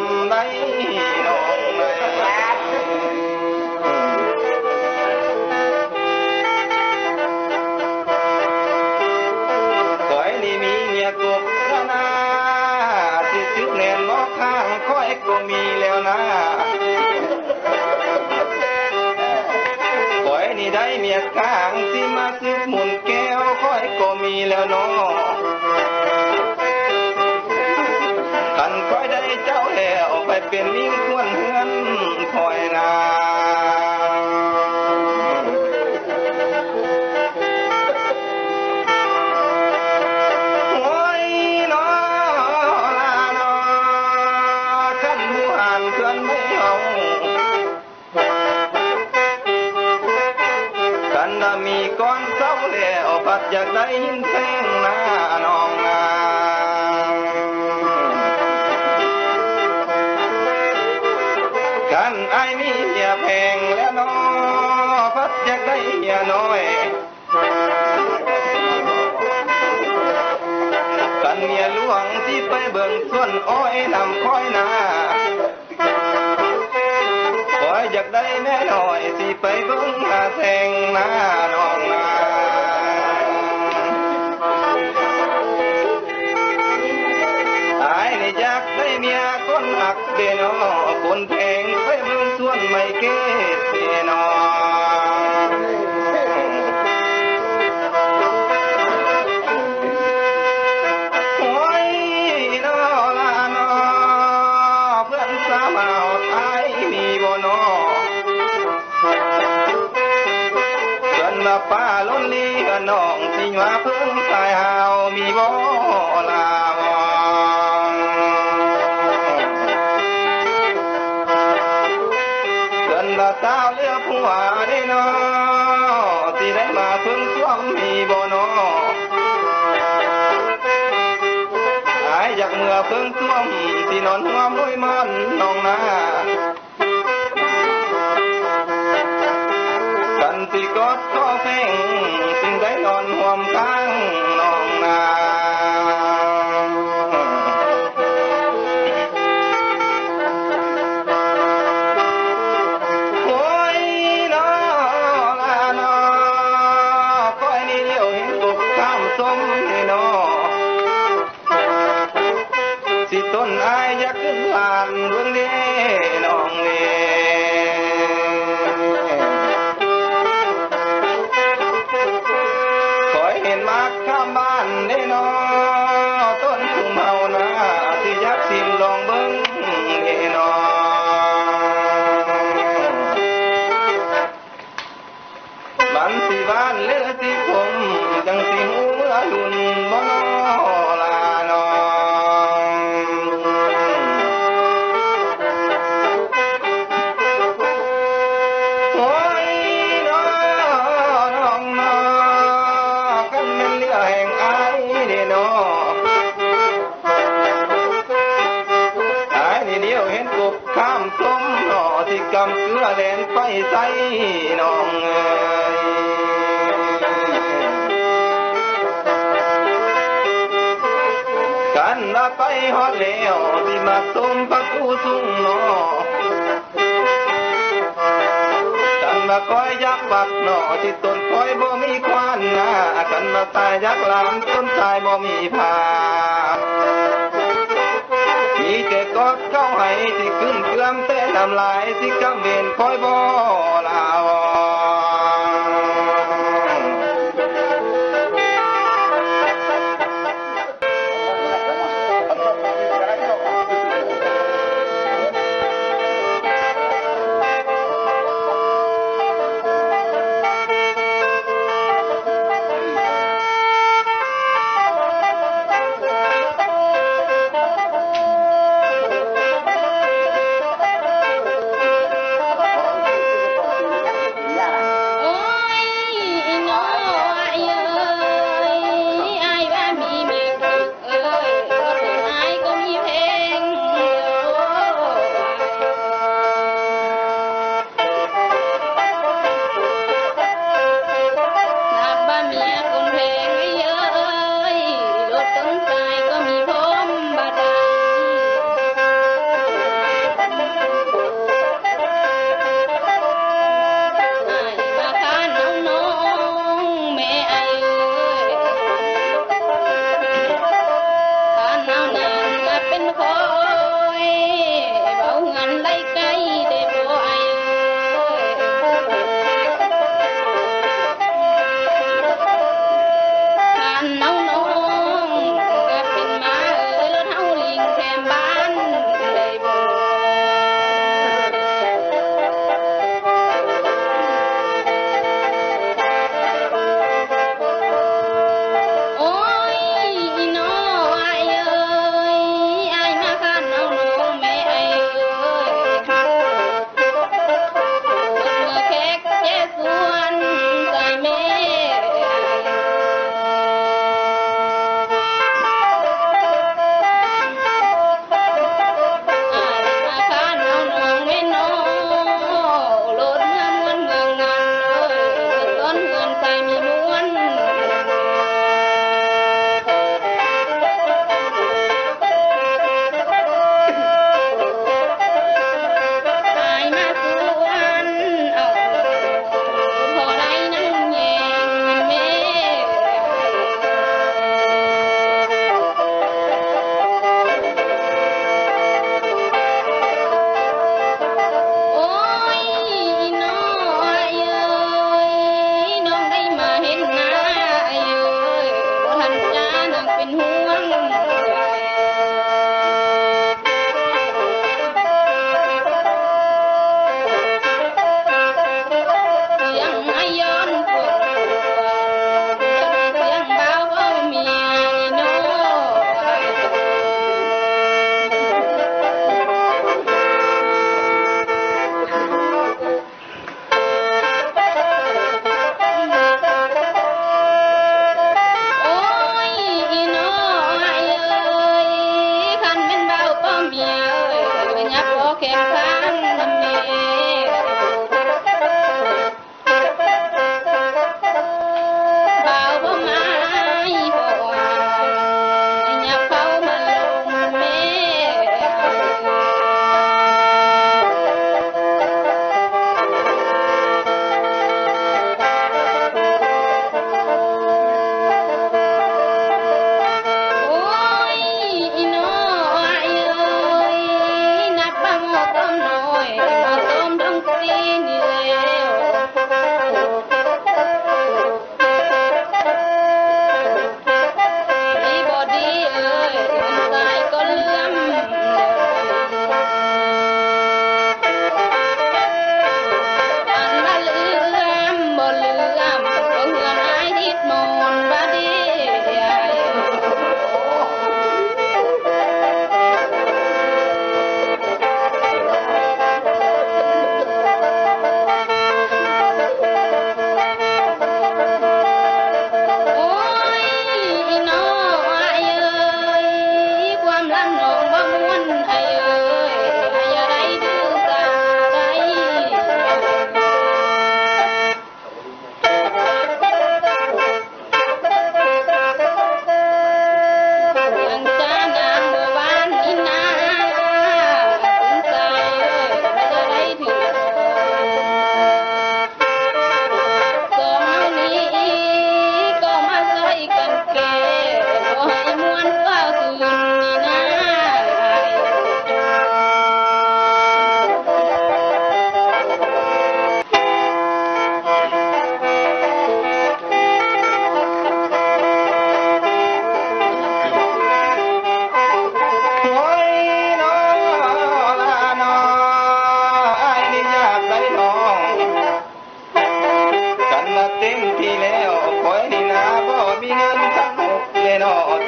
ำได้น้องเลยคอยนี่มีเมียกบแล้วนะสิซึกแน่นล้อข้างคอยก็มีแล้วนะคอยนี่ได้เมียข้างสิมาซึกหมุนแก้วคอยก็มีแล้วน้องกันคอยได้เจ้าแล้วไปเป็นลิงควรเฮือนคอยนาโอ้ยน้อลาน้อขันผู้ห่างเพื่อนไม่เอากันถ้ามีก้อนเศร้าแล้วปัดอยากได้ยินเพลงนาน้องนากันไอ้มีเมียแพงแล้วน้อพัดอยากได้เมียน้อยกันเมียหลวงที่ไปเบิ่งส่วนอ้อยนำค่อยนาคอยอยากได้แม่น้อยที่ไปเบิ่งหาแสงนาน้องนาไอ้นี่อยากได้เมียคนหักเดนอคนแพงไปเบิ่งส่วนไม่เกตเดนอโอ้ยน้อลาน้อเพื่อนสาวไอ้มีบ่น้อเพื่อนมาป้าล้นลีกับน้องสิว่าเพิ่งตายหาวมีบ่ลาสาวเลือผัวได้นอที่ได้มาเพิ่งสวมมีบ่นอหายจากเมื่อเพิ่งสวมที่นอนหัวมุ้ยมันน้องนากันที่กอดก็แฝงจึงได้นอนห่วมข้างน้องนาต้นอายอยากขึ้นลานเบื้องเด้น้องเด้คอยเห็นมากข้ามบ้านเด้น้อต้นทุ่งเฮานาที่อยากชิมลองเบิ้งเด้น้อมันสิบ้านเลือสิผมจังสิหูเมื่อลุ่นบ่น้อลาน้อที่กำเกลือแลนไปใส่น้องเอ๋ยกันละไปฮอดแล้วที่มาส้มพักผู้สุ่งนอกันมาคอยยักบัดนอที่ต้นคอยบ่มีควานนากันมาตายยักหลานต้นตายบ่มีผามีแต่กอดเข้าให้ที่ขึ้นเกลือมแต่น้ำลายที่กำเบนคอยบ่ลาว เข็มข้างน้ำเนบ่าวบ่มาบ่อยากเข้ามาลงเม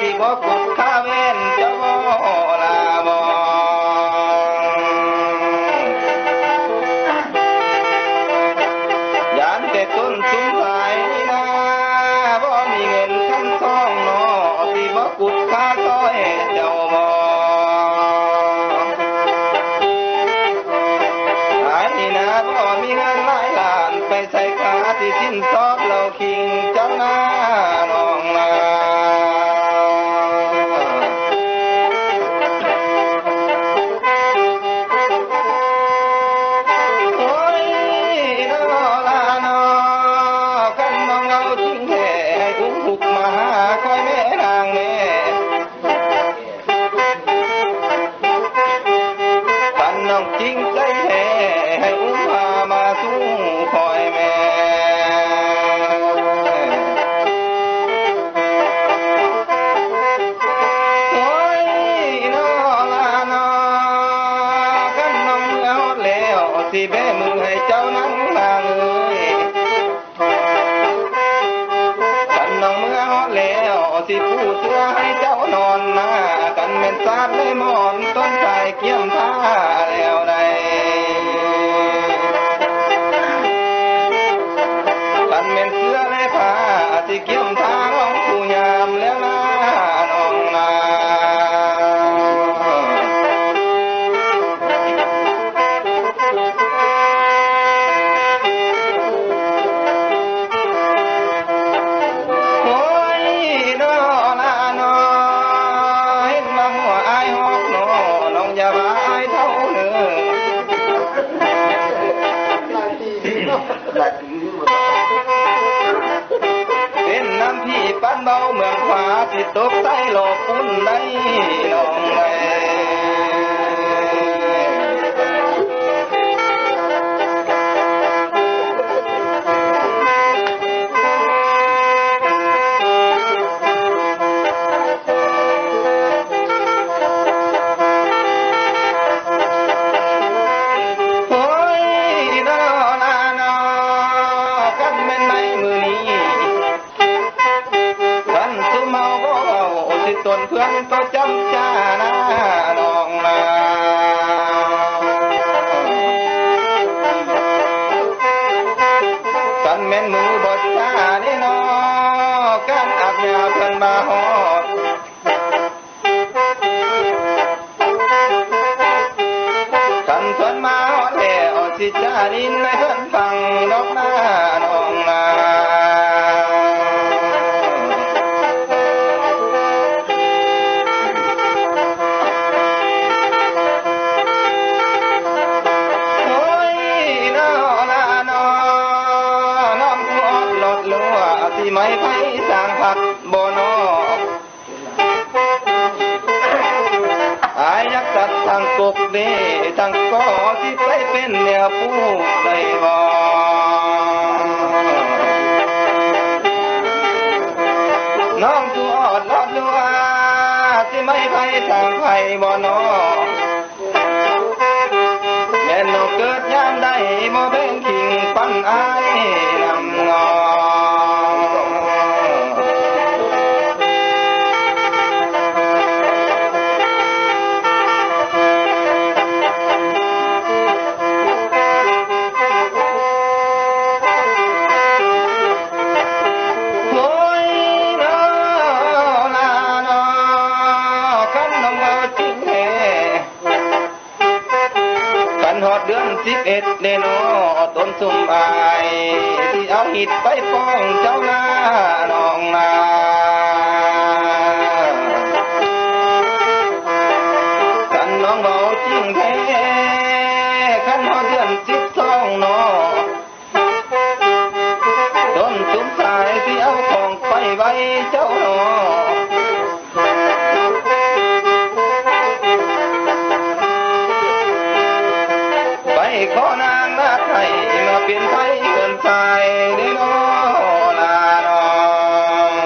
ที่บ่กุดข้าเว้นเจ้าบ่ลาบ่ยานแต่ต้นสุมสายนาบ่มีเงินคำซองนอที่บ่กุดข้าซอยเจ้าบ่หายนาบ่มีเงินหลายล้านไปใส่ขาที่สิ้นซอกเราคิงเจ้าหน้าน้องลาจริงใจแท้ให้อุ้มพามาสู้คอยแม่โอ้ยน้อลาน้อกันน้องเมื่อฮอดแล้วสิแบมือให้เจ้านั่งนางเอ้ยกันน้องเมื่อฮอดแล้วสิปูเสื้อให้เจ้านอนหน้ากันเป็นซาดเลยมอนต้นสายเกี่ยมท่าแล้วได้กันเป็นเสื้อและผ้าที่เกี่ยมท่าร้องผู้ยามแล้วนะน้องนาโอ้ยน้อลาน้อเห็นมาหัวอายฮอกน้อน้องอย่ามาอายเท่าเนื้อเป็นน้ำพี่ปั้นเบาเมืองขวาที่ตกใต้หลอกปุ่นได้น้องแม่ตนเพื่อนก็จำจ้านะน้องนากันแม่นมือบดจ้านี่น้อกันอับยาเพื่อนมาหอดกัน จารินในเพื่อนฟังดอกหน้าน้องนาโอ้ยน้อละน้อน้องผู้อดหลดลัวที่ไม่ไผสร้างผักบ่นออายักษ์สัตว์ทางกบเดทางก่อที่ไปเป็นแนวผู้ได้บ่น้องผู้อดรอดลัวที่ไม่ไผทางไผบ่นอแม่นน้องเกิดยามใดบ่เบ่งขิงปันอายนำงอหอดเดือน11เดโนต้นสุ่มอายที่เอาหิดไปฟ้องเจ้าหน้าน้องนาขันน้องเบาจริงแท้ขันหอดเดือน12นอต้นสุ่มสายที่เอาของไปไว้เจ้าหนอขอนางนาไทยมาเป็นไทยเกินใจเด้อน้อลาน้อง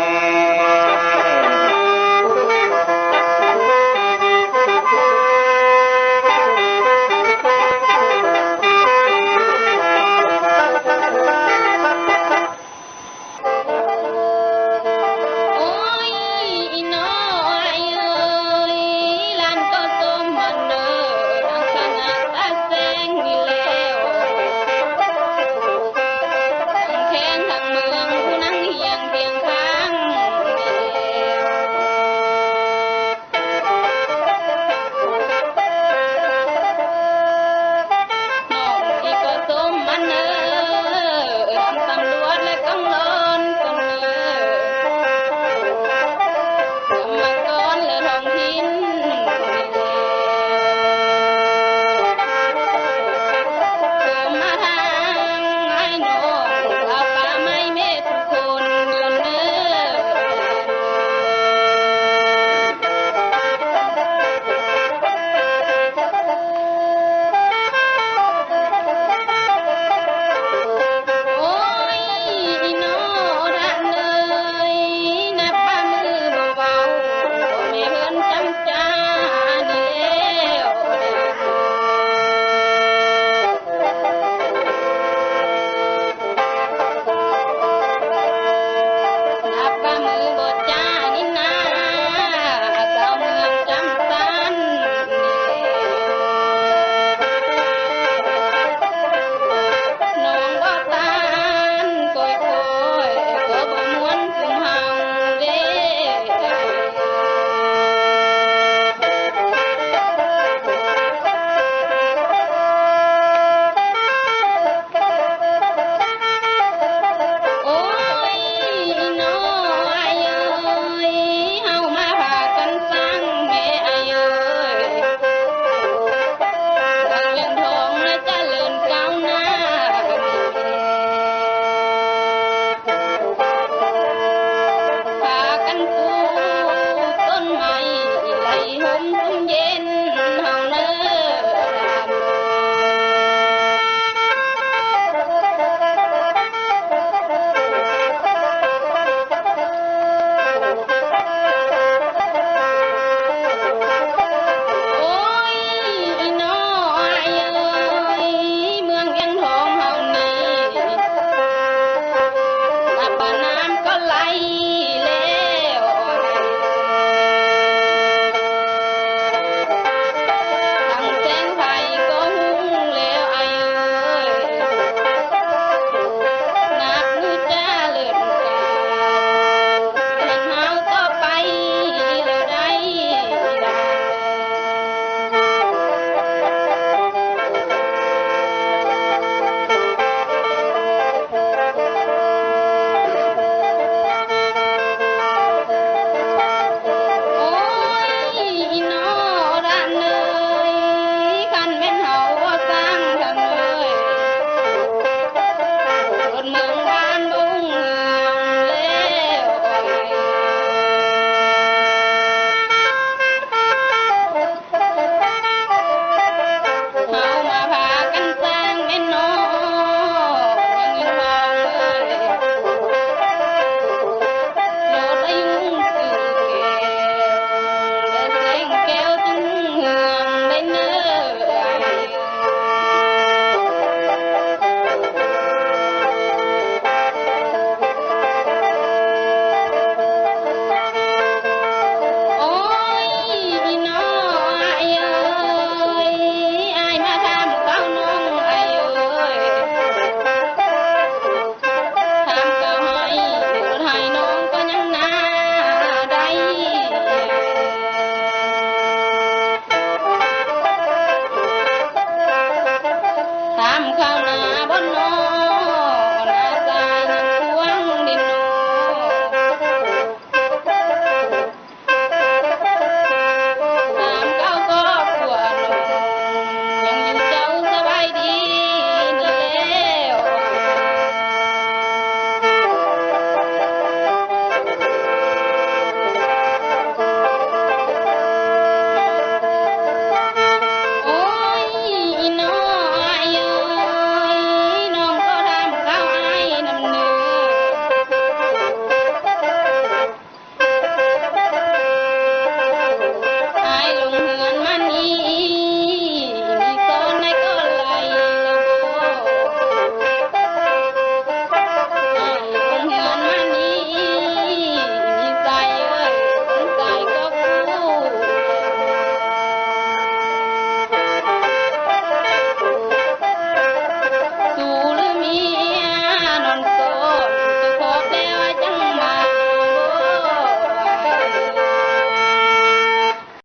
ตามเขาล